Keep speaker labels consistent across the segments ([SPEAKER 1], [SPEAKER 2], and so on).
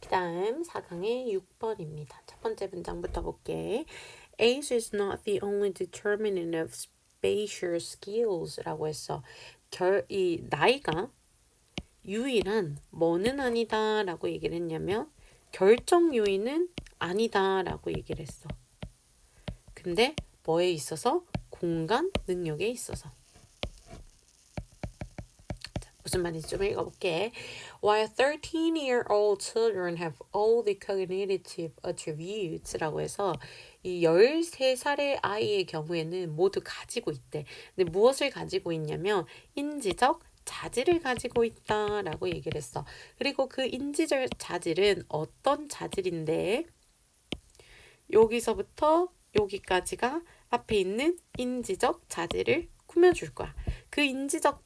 [SPEAKER 1] 그 다음 4강의 6번입니다. 첫 번째 문장부터 볼게. Age is not the only determinant of spatial skills 라고 했어. 이 나이가 유일한 뭐는 아니다 라고 얘기를 했냐면 결정 요인은 아니다 라고 얘기를 했어. 근데 뭐에 있어서? 공간 능력에 있어서. 무슨 말인지 좀 읽어볼게. While 13-year-old children have all the cognitive attributes 라고 해서 이 13살의 아이의 경우에는 모두 가지고 있대. 근데 무엇을 가지고 있냐면 인지적 자질을 가지고 있다라고 얘기를 했어. 그리고 그 인지적 자질은 어떤 자질인데 여기서부터 여기까지가 앞에 있는 인지적 자질을 꾸며줄 거야. 그 인지적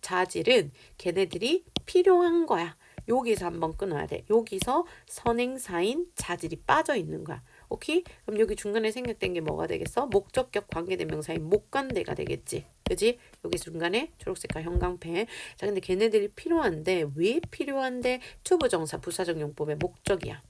[SPEAKER 1] 자질은 걔네들이 필요한 거야. 여기서 한번 끊어야 돼. 여기서 선행사인 자질이 빠져 있는 거야. 오케이? 그럼 여기 중간에 생략된 게 뭐가 되겠어? 목적격 관계대명사인 목간대가 되겠지. 그지? 여기 중간에 초록색깔 형광펜. 자, 근데 걔네들이 필요한데 왜 필요한데? 투부정사 부사적 용법의 목적이야.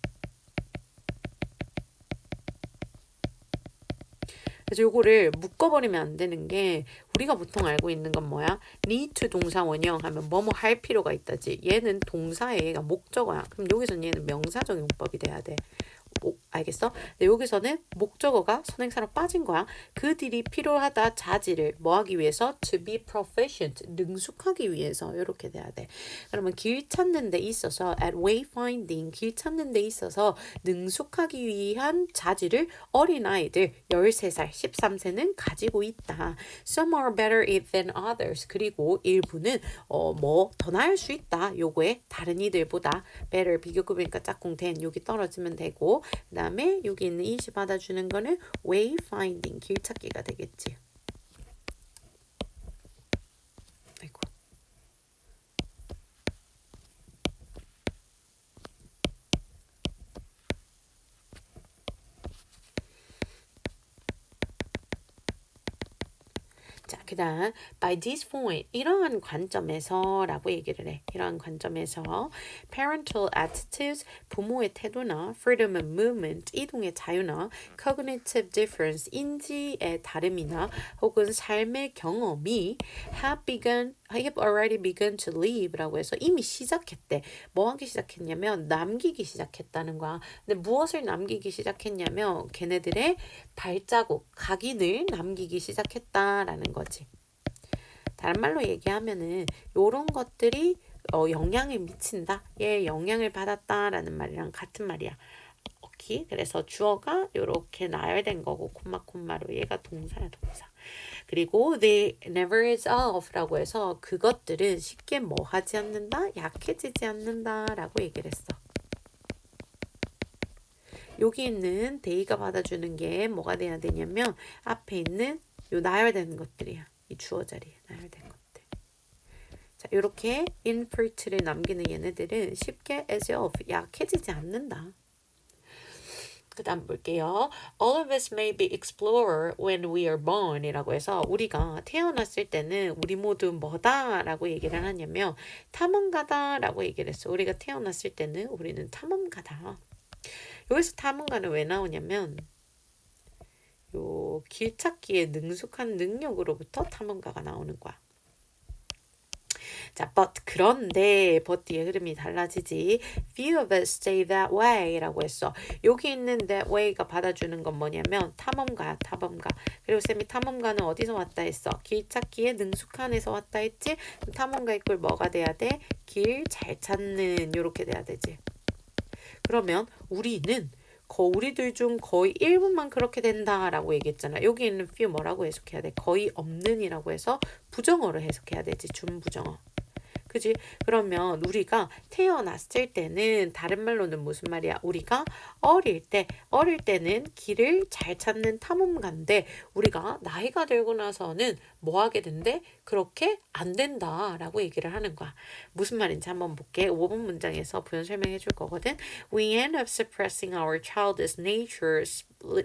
[SPEAKER 1] 그래서 요거를 묶어버리면 안 되는 게 우리가 보통 알고 있는 건 뭐야? need to 동사 원형 하면 뭐뭐 할 필요가 있다지. 얘는 동사에 얘가 목적어야. 그럼 여기서는 얘는 명사적 용법이 돼야 돼. 오, 알겠어? 근데 여기서는 목적어가 선행사로 빠진 거야. 그들이 필요하다 자질을 뭐 하기 위해서? To be proficient, 능숙하기 위해서 이렇게 돼야 돼. 그러면 길 찾는 데 있어서 at wayfinding, 길 찾는 데 있어서 능숙하기 위한 자질을 어린아이들 13살, 13세는 가지고 있다. Some are better it than others. 그리고 일부는 뭐 더 나을 수 있다. 요거에 다른 이들보다 better 비교급이니까 짝꿍 된 여기 떨어지면 되고 그 다음에 여기 있는 이시 받아주는 거는 wayfinding 길찾기가 되겠지. 아이고. 자, 그 다음 by this point 이러한 관점에서 라고 얘기를 해. 이러한 관점에서 parental attitudes 부모의 태도나 freedom of movement 이동의 자유나 cognitive difference 인지의 다름이나 혹은 삶의 경험이 have already begun to leave 라고 해서 이미 시작했대. 뭐 하기 시작했냐면 남기기 시작했다는 거야. 근데 무엇을 남기기 시작했냐면 걔네들의 발자국, 각인을 남기기 시작했다라는 거지. 다른 말로 얘기하면은 요런 것들이 영향을 미친다. 얘 영향을 받았다라는 말이랑 같은 말이야. 오케이. 그래서 주어가 요렇게 나열된 거고 콤마로 얘가 동사야 동사. 그리고 they never is off라고 해서 그것들은 쉽게 뭐 하지 않는다? 약해지지 않는다라고 얘기를 했어. 여기 있는 데이가 받아주는 게 뭐가 돼야 되냐면 앞에 있는 요 나열되는 것들이야. 이 주어 자리에 나열된 것들. 자, 이렇게 infert를 남기는 얘네들은 쉽게 as of 약해지지 않는다. 그 다음 볼게요. All of us may be explorer when we are born 이라고 해서 우리가 태어났을 때는 우리 모두 뭐다 라고 얘기를 하냐면 탐험가다 라고 얘기를 했어. 우리가 태어났을 때는 우리는 탐험가다. 여기서 탐험가는 왜 나오냐면 요 길찾기에 능숙한 능력으로부터 탐험가가 나오는 거야. 자, but 그런데 but 뒤에 흐름이 달라지지. Few of us stay that way 라고 했어. 여기 있는 that way가 받아주는 건 뭐냐면 탐험가야, 탐험가. 그리고 쌤이 탐험가는 어디서 왔다 했어? 길찾기에 능숙한에서 왔다 했지? 탐험가의 꼴 뭐가 돼야 돼? 길 잘 찾는 요렇게 돼야 되지. 그러면 우리는 우리들 중 거의 일부만 그렇게 된다라고 얘기했잖아. 여기 있는 few 뭐라고 해석해야 돼? 거의 없는이라고 해서 부정어로 해석해야 되지. 준부정어. 그지? 그러면 우리가 태어났을 때는 다른 말로는 무슨 말이야? 우리가 어릴 때는 길을 잘 찾는 탐험가인데 우리가 나이가 들고 나서는 뭐 하게 된대? 그렇게 안 된다라고 얘기를 하는 거야. 무슨 말인지 한번 볼게. 5번 문장에서 부연 설명해 줄 거거든. We end up suppressing our childish nature,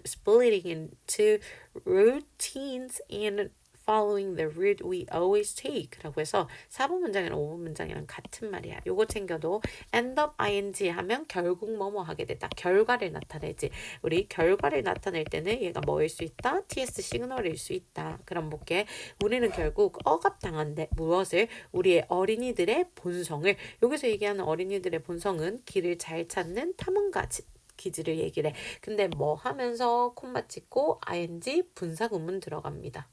[SPEAKER 1] splitting into routines and following the route we always take 라고 해서 4번 문장이랑 5번 문장이랑 같은 말이야. 요거 챙겨도 end up ing 하면 결국 뭐뭐 하게 됐다. 결과를 나타내지. 우리 결과를 나타낼 때는 얘가 뭐일 수 있다? TS 시그널일 수 있다. 그럼 볼게. 우리는 결국 억압당한데 무엇을? 우리의 어린이들의 본성을. 여기서 얘기하는 어린이들의 본성은 길을 잘 찾는 탐험가 기질을 얘기를 해. 근데 뭐 하면서 콤마 찍고 ing 분사구문 들어갑니다.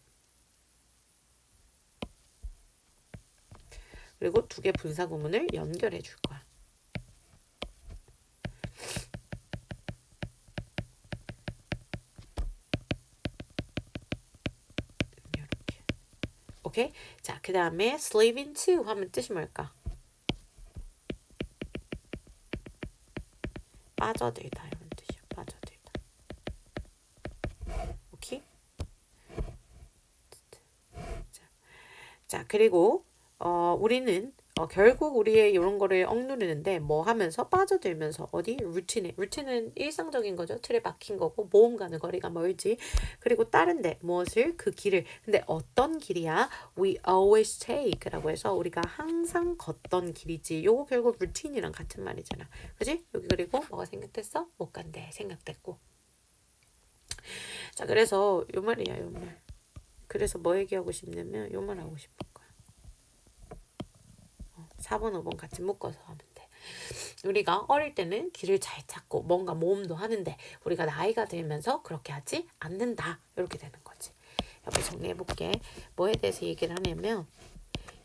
[SPEAKER 1] 그리고 두 개 분사구문을 연결해 줄 거야. 이렇게. 오케이? 자, 그 다음에 slave into 하면 뜻이 뭘까? 빠져들다 이런 뜻이야. 빠져들다. 오케이? 자, 그리고 우리는 결국 우리의 이런 거를 억누르는데 뭐 하면서 빠져들면서 어디? 루틴은 일상적인 거죠. 틀에 박힌 거고 모험 가는 거리가 멀지. 그리고 다른데 무엇을? 그 길을. 근데 어떤 길이야? We always take라고 해서 우리가 항상 걷던 길이지. 요거 결국 루틴이랑 같은 말이잖아. 그지? 여기 그리고 뭐가 생각됐어? 못 간대. 생각됐고. 자, 그래서 요 말이야, 요 말. 그래서 뭐 얘기하고 싶냐면 요 말 하고 싶은 거야. 4번, 5번 같이 묶어서 하면 돼. 우리가 어릴 때는 길을 잘 찾고 뭔가 모험도 하는데 우리가 나이가 들면서 그렇게 하지 않는다. 이렇게 되는 거지. 여기 정리해볼게. 뭐에 대해서 얘기를 하냐면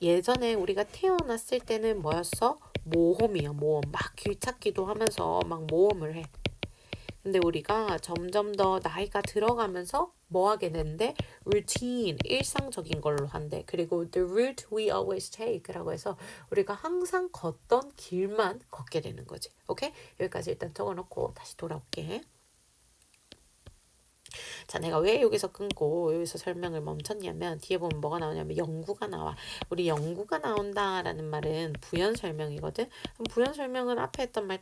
[SPEAKER 1] 예전에 우리가 태어났을 때는 뭐였어? 모험이야. 모험. 막 길 찾기도 하면서 막 모험을 해. 근데 우리가 점점 더 나이가 들어가면서 뭐 하게 되는데 routine, 일상적인 걸로 한대. 그리고 the route we always take라고 해서 우리가 항상 걷던 길만 걷게 되는 거지. 오케이? 여기까지 일단 적어놓고 다시 돌아올게. 자, 내가 왜 여기서 끊고 여기서 설명을 멈췄냐면 뒤에 보면 뭐가 나오냐면 영구가 나와. 우리 영구가 나온다라는 말은 부연 설명이거든. 그럼 부연 설명은 앞에 했던 말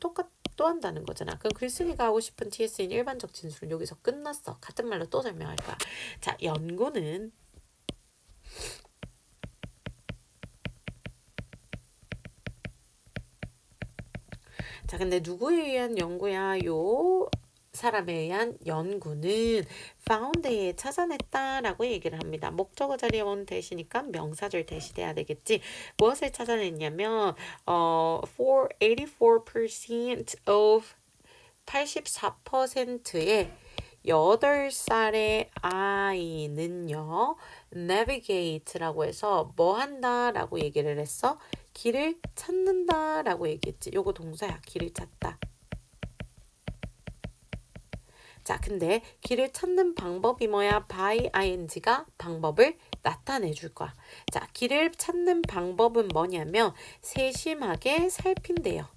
[SPEAKER 1] 또 한다는 거잖아. 그럼 글쓰기가 하고 싶은 TS인 일반적 진술은 여기서 끝났어. 같은 말로 또 설명할 거야. 자, 연구는 자, 근데 누구에 의한 연구야? 요 사람에 의한 연구는 found에 찾아냈다라고 얘기를 합니다. 목적어 자리에 온 대시니까 명사절 대시돼야 되겠지. 무엇을 찾아냈냐면 84% of 84%의 8살의 아이는요 navigate라고 해서 뭐 한다라고 얘기를 했어? 길을 찾는다라고 얘기했지. 요거 동사야. 길을 찾다. 자, 근데 길을 찾는 방법이 뭐야? by ing가 방법을 나타내 줄 거야. 자, 길을 찾는 방법은 뭐냐면 세심하게 살핀대요.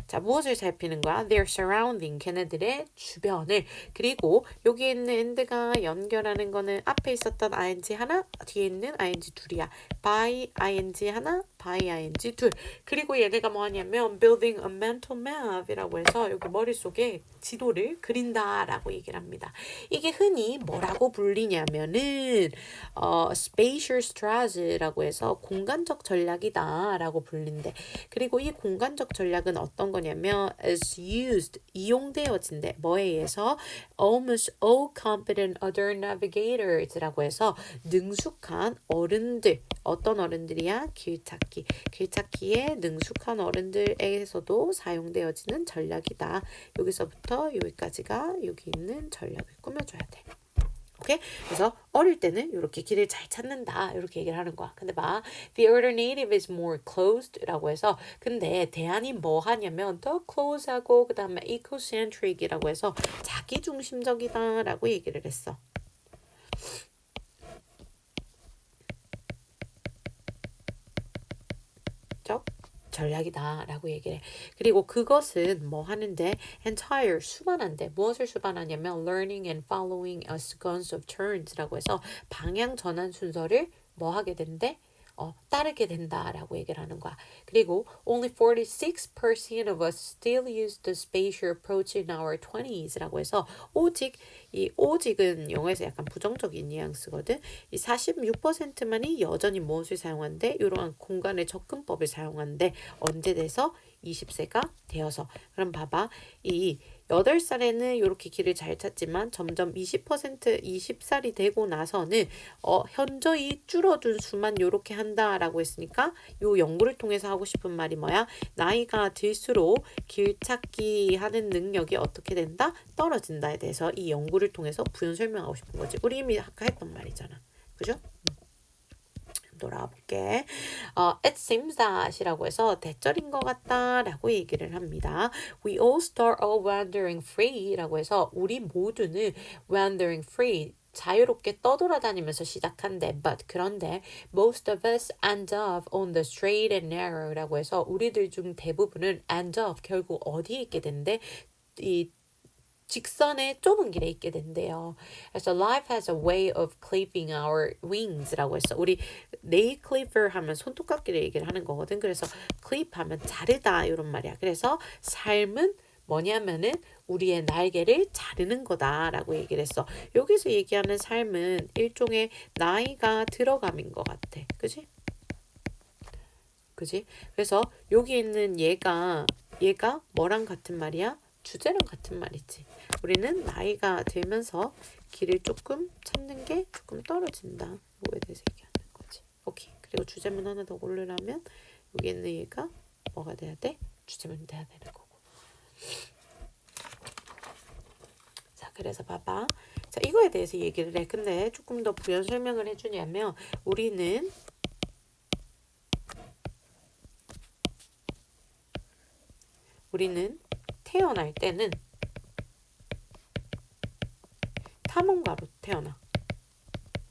[SPEAKER 1] 자, 무엇을 살피는 거야? Their surrounding, 걔네들의 주변을. 그리고 여기 있는 and가 연결하는 거는 앞에 있었던 ing 하나, 뒤에 있는 ing 둘이야. by ing 하나, by ing 둘. 그리고 얘네가 뭐 하냐면 building a mental map이라고 해서 여기 머릿속에 지도를 그린다라고 얘기를 합니다. 이게 흔히 뭐라고 불리냐면은 spatial strategy라고 해서 공간적 전략이다라고 불린대. 그리고 이 공간적 전략은 어떤 거냐면 is used, 이용되어진대. 뭐에 의해서? almost all competent other navigators라고 해서 능숙한 어른들, 어떤 어른들이야? 길찾기. 길찾기에 능숙한 어른들에게서도 사용되어지는 전략이다. 여기서부터 여기까지가 여기 있는 전략을 꾸며줘야 돼. 오케이? 그래서 어릴 때는 이렇게 길을 잘 찾는다 이렇게 얘기를 하는 거야. 근데 봐, the alternative is more closed라고 해서 근데 대안이 뭐 하냐면 더 close하고 그 다음에 ecocentric이라고 해서 자기중심적이다라고 얘기를 했어. 전략이다라고 얘기를 해. 그리고 그것은 뭐 하는데 entire 수반한데 무엇을 수반하냐면 learning and following a sequence of turns라고 해서 방향 전환 순서를 뭐 하게 된대? 따르게 된다라고 얘기를 하는 거야. 그리고 only 46% of us still use the spatial approach in our 20s라고 해서 이 오직은 영어에서 약간 부정적인 뉘앙스거든. 이 46%만이 여전히 무엇을 사용한대? 이러한 공간의 접근법을 사용한대. 언제 돼서? 20세가 되어서. 그럼 봐봐. 이 8살에는 이렇게 길을 잘 찾지만 점점 20살이 되고 나서는 현저히 줄어든 수만 이렇게 한다라고 했으니까 요 연구를 통해서 하고 싶은 말이 뭐야? 나이가 들수록 길 찾기 하는 능력이 어떻게 된다? 떨어진다에 대해서 이 연구를 통해서 부연 설명하고 싶은 거지. 우리 이미 아까 했던 말이잖아. 그죠? 돌아와 볼게. It seems that이라고 해서 대절인 것 같다라고 얘기를 합니다. We all start all wandering free라고 해서 우리 모두는 wandering free 자유롭게 떠돌아다니면서 시작한대. But 그런데 most of us end up on the straight and narrow라고 해서 우리들 중 대부분은 end up 결국 어디에 있게 된대? 이 직선의 좁은 길에 있게 된대요. 그래서 life has a way of clipping our wings라고 했어. 우리 nail clipper 하면 손톱깎이를 얘기를 하는 거거든. 그래서 clip 하면 자르다 이런 말이야. 그래서 삶은 뭐냐면은 우리의 날개를 자르는 거다라고 얘기를 했어. 여기서 얘기하는 삶은 일종의 나이가 들어감인 것 같아. 그지? 그지? 그래서 여기 있는 얘가 뭐랑 같은 말이야? 주제랑 같은 말이지. 우리는 나이가 들면서 길을 조금 찾는 게 조금 떨어진다. 뭐에 대해서 얘기하는 거지. 오케이. 그리고 주제문 하나 더 고르려면 여기 있는 얘가 뭐가 돼야 돼? 주제문이 돼야 되는 거고. 자, 그래서 봐봐. 자, 이거에 대해서 얘기를 해. 근데 조금 더 부연 설명을 해주냐면 우리는 태어날 때는 탐험가로 태어나.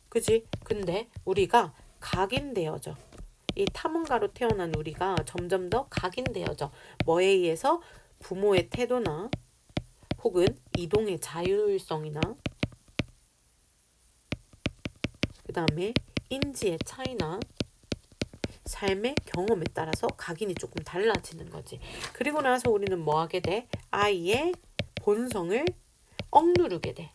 [SPEAKER 1] 그지? 근데 우리가 각인되어져. 이 탐험가로 태어난 우리가 점점 더 각인되어져. 뭐에 의해서? 부모의 태도나 혹은 이동의 자율성이나 그 다음에 인지의 차이나 삶의 경험에 따라서 각인이 조금 달라지는 거지. 그리고 나서 우리는 뭐 하게 돼? 아이의 본성을 억누르게 돼.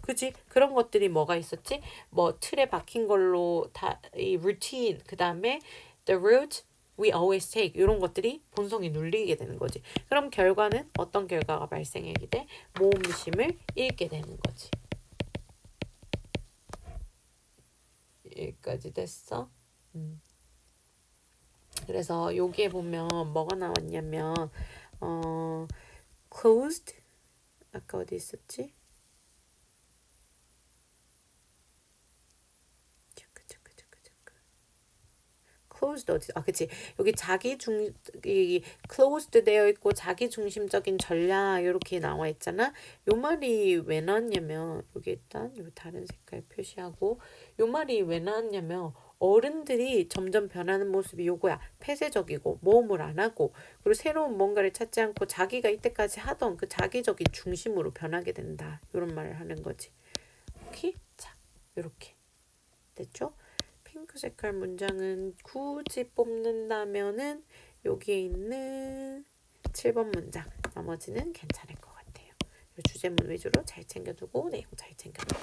[SPEAKER 1] 그지? 그런 것들이 뭐가 있었지? 뭐 틀에 박힌 걸로 이 루틴, 그 다음에 the route we always take 이런 것들이 본성이 눌리게 되는 거지. 그럼 결과는 어떤 결과가 발생하게 돼? 모험심을 잃게 되는 거지. 여기까지 됐어? 그래서 여기에 보면 뭐가 나왔냐면 closed 아까 어디 있었지? closed 어디? 그치. 여기 이 closed 되어 있고 자기 중심적인 전략 이렇게 나와 있잖아. 요 말이 왜 나왔냐면 여기 일단 요 다른 색깔 표시하고 요 말이 왜 나왔냐면 어른들이 점점 변하는 모습이 요거야. 폐쇄적이고 모험을 안 하고 그리고 새로운 뭔가를 찾지 않고 자기가 이때까지 하던 그 자기적인 중심으로 변하게 된다. 이런 말을 하는 거지. 오케이? 자, 이렇게 됐죠? 핑크 색깔 문장은 굳이 뽑는다면은 여기에 있는 7번 문장 나머지는 괜찮을 것 같아요. 이 주제문 위주로 잘 챙겨두고 내용 잘 챙겨두고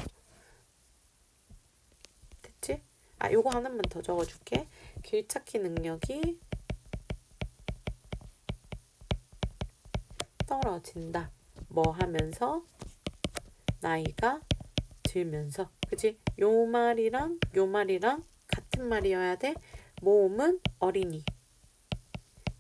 [SPEAKER 1] 됐지? 요거 하나만 더 적어줄게. 길찾기 능력이 떨어진다. 뭐 하면서? 나이가 들면서. 그치? 요 말이랑 같은 말이어야 돼. 모험은 어린이,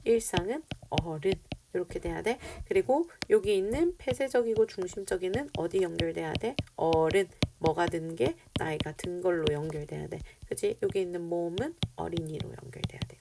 [SPEAKER 1] 일상은 어른 이렇게 돼야 돼. 그리고 여기 있는 폐쇄적이고 중심적인은 어디 연결돼야 돼? 어른. 뭐가 든 게 나이가 든 걸로 연결돼야 돼. 그치? 여기 있는 모험은 어린이로 연결돼야 돼.